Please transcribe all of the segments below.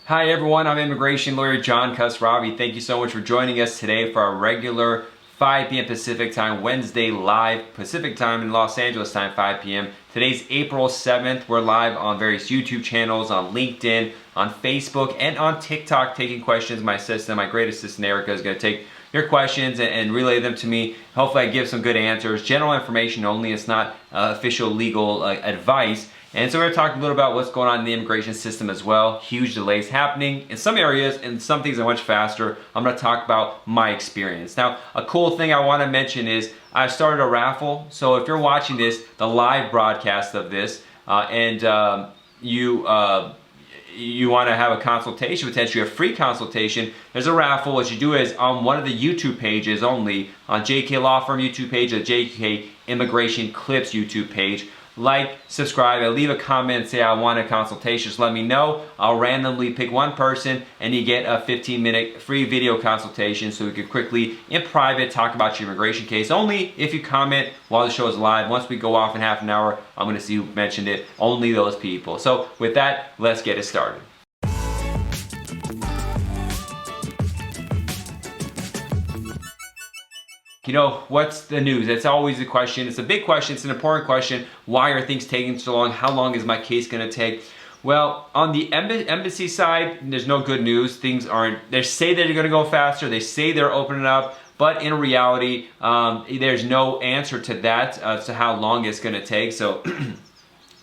Hi everyone, I'm immigration lawyer John Khosravi. Thank you so much for joining us today for our regular 5 p.m. Pacific time, Wednesday live Pacific time in Los Angeles time, 5 p.m. Today's April 7th. We're live on various YouTube channels, on LinkedIn, on Facebook, and on TikTok taking questions. My assistant, my great assistant Erica, is going to take your questions and relay them to me. Hopefully I give some good answers. General information only. It's not official legal advice. And so we're going to talk a little about what's going on in the immigration system as well. Huge delays happening in some areas, and some things are much faster. I'm going to talk about my experience. Now, a cool thing I want to mention is I've started a raffle. So if you're watching this, the live broadcast of this, and you want to have a consultation, potentially a free consultation, there's a raffle. What you do is on one of the YouTube pages only, on JK Law Firm YouTube page, or JK Immigration Clips YouTube page, like, subscribe, and leave a comment and say I want a consultation. Just let me know. I'll randomly pick one person and you get a 15-minute free video consultation so we can quickly, in private, talk about your immigration case. Only if you comment while the show is live. Once we go off in half an hour, I'm going to see who mentioned it. Only those people. So with that, let's get it started. You know, what's the news? It's always a question. It's a big question. It's an important question. Why are things taking so long? How long is my case going to take? Well, on the embassy side, there's no good news. Things aren't, they say they're going to go faster. They say they're opening up. But in reality, there's no answer to that, to how long it's going to take. So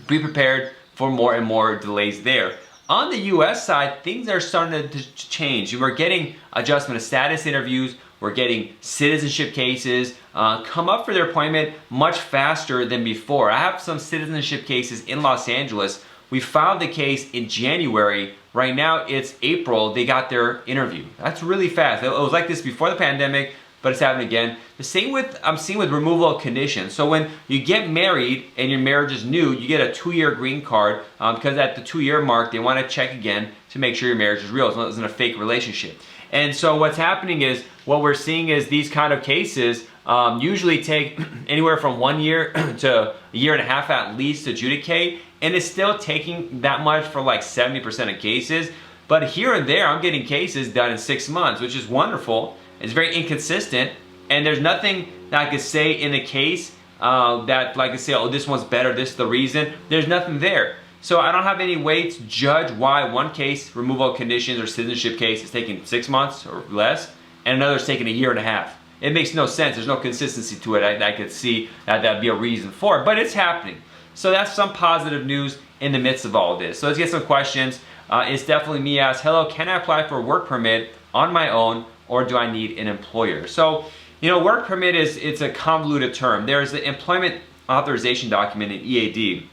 be prepared for more and more delays there. On the U.S. side, things are starting to change. We're getting adjustment of status interviews. We're getting citizenship cases come up for their appointment much faster than before. I have some citizenship cases in Los Angeles. We filed the case in January. Right now it's April. They got their interview. That's really fast. It was like this before the pandemic, but it's happening again. The same I'm seeing with removal of conditions. So when you get married and your marriage is new, you get a 2-year green card because at the 2-year mark, they want to check again to make sure your marriage is real. It isn't a fake relationship. And so what's happening is, what we're seeing is these kind of cases usually take anywhere from 1 year to a year and a half at least to adjudicate. And it's still taking that much for like 70% of cases. But here and there, I'm getting cases done in 6 months, which is wonderful. It's very inconsistent. And there's nothing that I could say in the case that like I say, oh, this one's better, this is the reason. There's nothing there. So I don't have any way to judge why one case, removal of conditions or citizenship case, is taking 6 months or less, and another is taking a year and a half. It makes no sense. There's no consistency to it. I could see that that'd be a reason for it, but it's happening. So that's some positive news in the midst of all of this. So let's get some questions. It's definitely me asked, hello, can I apply for a work permit on my own, or do I need an employer? So, you know, work permit it's a convoluted term. There's the employment authorization document in EAD,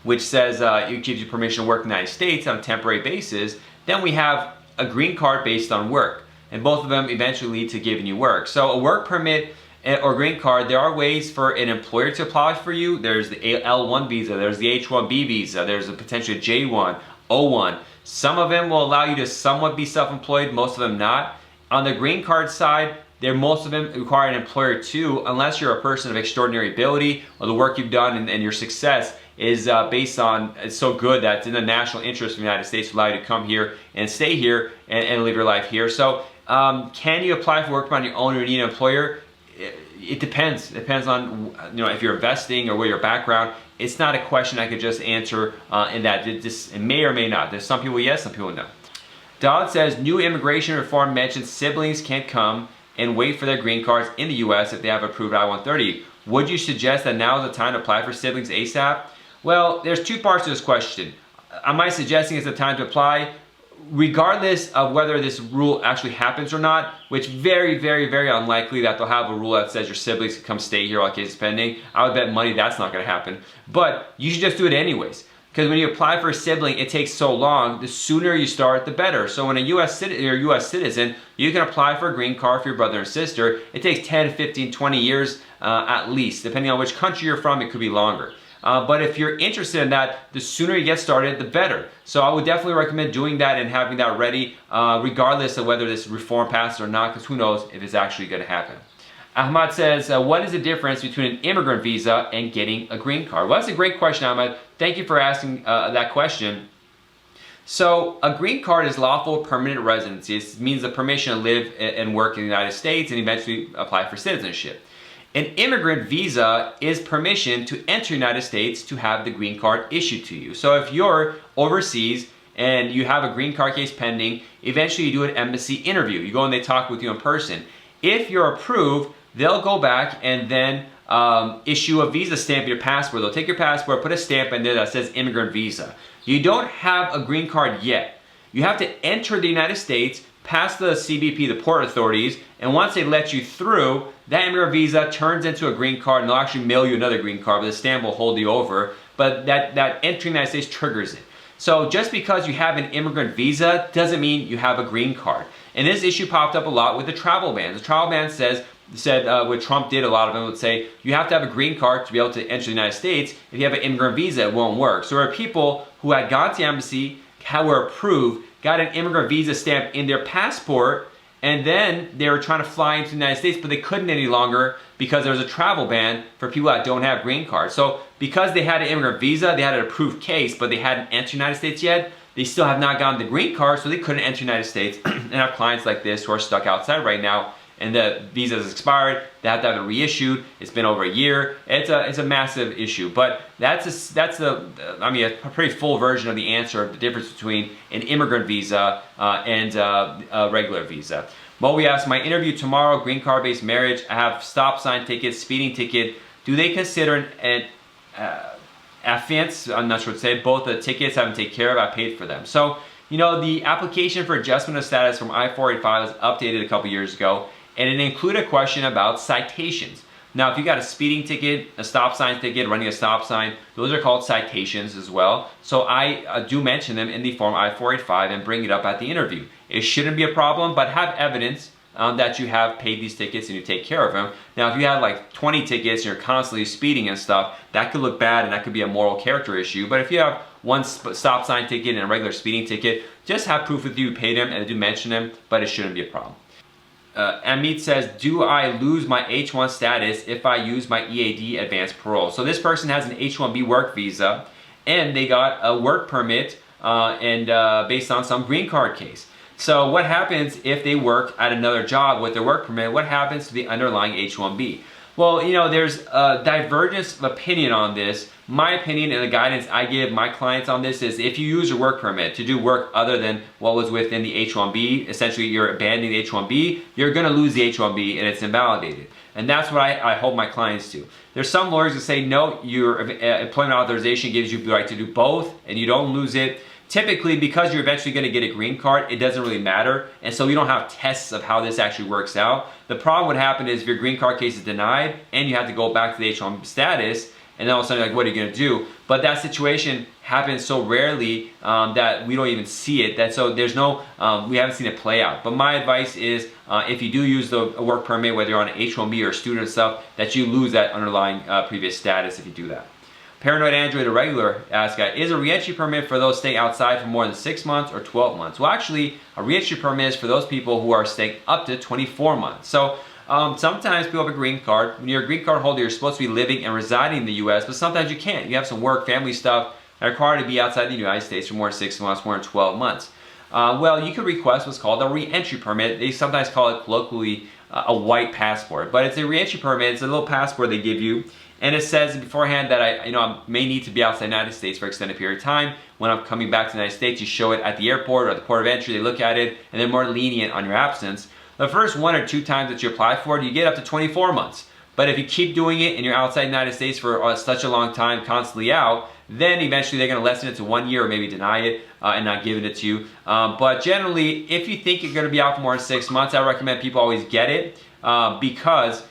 which says it gives you permission to work in the United States on a temporary basis. Then we have a green card based on work. And both of them eventually lead to giving you work. So a work permit or green card, there are ways for an employer to apply for you. There's the L1 visa, there's the H1B visa, there's a potential J1, O1. Some of them will allow you to somewhat be self-employed, most of them not. On the green card side, most of them require an employer too, unless you're a person of extraordinary ability or the work you've done and your success is based on, it's so good that it's in the national interest of the United States to allow you to come here and stay here and live your life here. So can you apply for work on your own or need an employer? It depends. It depends on, you know, if you're investing or what your background. It's not a question I could just answer in that. It may or may not. There's some people yes, some people no. Dodd says new immigration reform mentions siblings can't come and wait for their green cards in the U.S. if they have approved I-130. Would you suggest that now is the time to apply for siblings ASAP? Well, there's two parts to this question. Am I suggesting it's the time to apply? Regardless of whether this rule actually happens or not, which very, very, very unlikely that they'll have a rule that says your siblings can come stay here while case is pending. I would bet money that's not going to happen. But you should just do it anyways. Because when you apply for a sibling, it takes so long. The sooner you start, the better. So when you're a U.S. citizen, you can apply for a green card for your brother and sister. It takes 10, 15, 20 years at least. Depending on which country you're from, it could be longer. But if you're interested in that, the sooner you get started, the better. So I would definitely recommend doing that and having that ready, regardless of whether this reform passes or not, because who knows if it's actually going to happen. Ahmad says, what is the difference between an immigrant visa and getting a green card? Well, that's a great question, Ahmad. Thank you for asking that question. So a green card is lawful permanent residency. It means the permission to live and work in the United States and eventually apply for citizenship. An immigrant visa is permission to enter the United States to have the green card issued to you. So if you're overseas and you have a green card case pending, eventually you do an embassy interview. You go and they talk with you in person. If you're approved, they'll go back and then issue a visa stamp in your passport. They'll take your passport, put a stamp in there that says immigrant visa. You don't have a green card yet. You have to enter the United States, pass the CBP, the port authorities, and once they let you through, that immigrant visa turns into a green card, and they'll actually mail you another green card, but the stamp will hold you over. But that entering the United States triggers it. So just because you have an immigrant visa doesn't mean you have a green card. And this issue popped up a lot with the travel ban. The travel ban said what Trump did, a lot of them would say, you have to have a green card to be able to enter the United States. If you have an immigrant visa, it won't work. So there are people who had gone to the embassy, were approved, got an immigrant visa stamp in their passport, and then they were trying to fly into the United States, but they couldn't any longer because there was a travel ban for people that don't have green cards. So because they had an immigrant visa, they had an approved case, but they hadn't entered the United States yet, they still have not gotten the green card, so they couldn't enter the United States. And have clients like this who are stuck outside right now, and the visa is expired, they have to have it reissued. It's been over a year. It's a massive issue, but that's a pretty full version of the answer of the difference between an immigrant visa and a regular visa. Well, we asked, my interview tomorrow, green card based marriage, I have stop sign ticket, speeding ticket. Do they consider an affiance? I'm not sure what to say. Both the tickets I haven't taken care of, I paid for them. So, the application for adjustment of status from I-485 was updated a couple years ago, and it included a question about citations. Now, if you got a speeding ticket, a stop sign ticket, running a stop sign, those are called citations as well. So I do mention them in the form I-485 and bring it up at the interview. It shouldn't be a problem, but have evidence that you have paid these tickets and you take care of them. Now, if you have like 20 tickets and you're constantly speeding and stuff, that could look bad and that could be a moral character issue. But if you have one stop sign ticket and a regular speeding ticket, just have proof with you paid them, and I do mention them, but it shouldn't be a problem. Amit says, do I lose my H1 status if I use my EAD advanced parole? So this person has an H1B work visa and they got a work permit based on some green card case. So what happens if they work at another job with their work permit? What happens to the underlying H1B? Well, there's a divergence of opinion on this. My opinion and the guidance I give my clients on this is if you use your work permit to do work other than what was within the H1B, essentially you're abandoning the H1B, you're going to lose the H1B and it's invalidated. And that's what I hold my clients to. There's some lawyers that say, no, your employment authorization gives you the right to do both and you don't lose it. Typically, because you're eventually going to get a green card, it doesn't really matter. And so we don't have tests of how this actually works out. The problem would happen is if your green card case is denied and you have to go back to the H1 status, and then all of a sudden, like, what are you going to do? But that situation happens so rarely that we don't even see it. So there's no, we haven't seen it play out. But my advice is if you do use the work permit, whether you're on an H1B or student stuff, that you lose that underlying previous status if you do that. Paranoid Android Irregular asks, is a reentry permit for those staying outside for more than 6 months or 12 months? Well, actually, a reentry permit is for those people who are staying up to 24 months. So sometimes people have a green card. When you're a green card holder, you're supposed to be living and residing in the U.S., but sometimes you can't. You have some work, family stuff that require to be outside the United States for more than 6 months, more than 12 months. Well, you could request what's called a reentry permit. They sometimes call it colloquially a white passport, but it's a reentry permit. It's a little passport they give you. And it says beforehand that I may need to be outside the United States for an extended period of time. When I'm coming back to the United States, you show it at the airport or at the port of entry. They look at it, and they're more lenient on your absence. The first 1 or 2 times that you apply for it, you get up to 24 months. But if you keep doing it and you're outside the United States for such a long time, constantly out, then eventually they're going to lessen it to 1 year or maybe deny it and not giving it to you. But generally, if you think you're going to be out for more than 6 months, I recommend people always get it because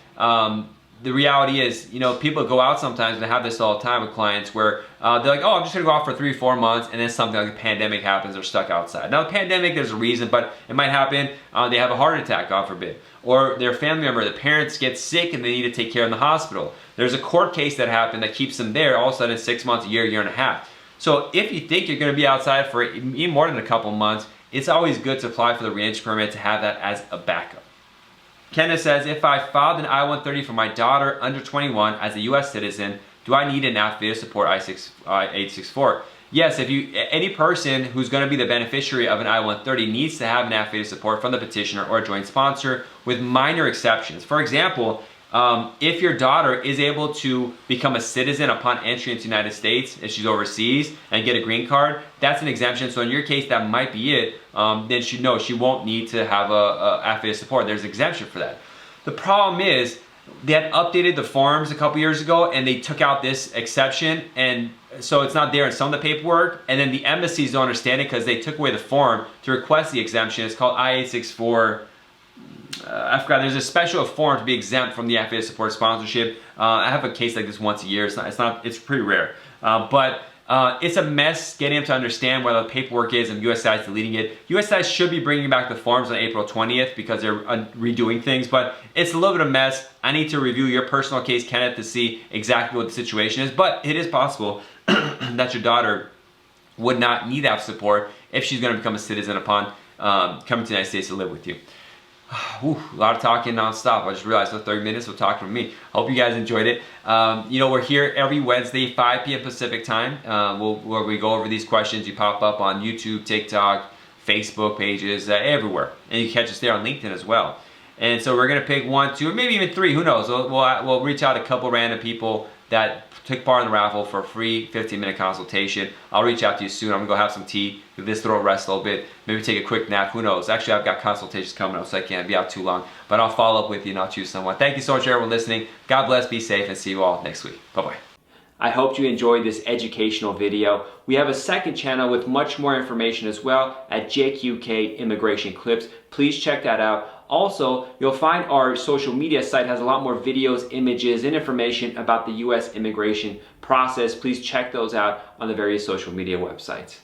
the reality is, people go out sometimes, and I have this all the time with clients where they're like, oh, I'm just going to go out for 3 or 4 months, and then something like a pandemic happens, they're stuck outside. Now, the pandemic, there's a reason, but it might happen, they have a heart attack, God forbid. Or their family member, the parents get sick and they need to take care in the hospital. There's a court case that happened that keeps them there all of a sudden 6 months, a year and a half. So if you think you're going to be outside for even more than a couple months, it's always good to apply for the reentry permit to have that as a backup. Kenneth says, if I filed an I-130 for my daughter under 21 as a U.S. citizen, do I need an affidavit to support I-864? yes, any person who's going to be the beneficiary of an I-130 needs to have an affidavit of support from the petitioner or a joint sponsor, with minor exceptions. For example, if your daughter is able to become a citizen upon entry into the United States, if she's overseas, and get a green card, that's an exemption. So in your case, that might be it. Then she won't need to have a affidavit of support. There's an exemption for that. The problem is they had updated the forms a couple years ago, and they took out this exception, and so it's not there in some of the paperwork. And then the embassies don't understand it because they took away the form to request the exemption. It's called I-864. I forgot. There's a special form to be exempt from the affidavit of support sponsorship. I have a case like this once a year. It's pretty rare, but it's a mess getting them to understand what the paperwork is, and USCIS deleting it. USCIS should be bringing back the forms on April 20th because they're redoing things, but it's a little bit of a mess. I need to review your personal case, Kenneth, to see exactly what the situation is, but it is possible that your daughter would not need that support if she's going to become a citizen upon coming to the United States to live with you. Whew, a lot of talking non-stop. I just realized for 30 minutes of talking with me. Hope you guys enjoyed it. We're here every Wednesday, 5 p.m. Pacific time, where we go over these questions. You pop up on YouTube, TikTok, Facebook pages, everywhere. And you catch us there on LinkedIn as well. And so we're going to pick 1, 2, or maybe even 3. Who knows? We'll reach out to a couple random people that took part in the raffle for a free 15-minute consultation. I'll reach out to you soon. I'm going to go have some tea, give this throat rest a little bit, maybe take a quick nap. Who knows? Actually, I've got consultations coming up, so I can't be out too long. But I'll follow up with you and I'll choose someone. Thank you so much for everyone listening. God bless, be safe, and see you all next week. Bye-bye. I hope you enjoyed this educational video. We have a second channel with much more information as well at JQK Immigration Clips. Please check that out. Also, you'll find our social media site has a lot more videos, images, and information about the U.S. immigration process. Please check those out on the various social media websites.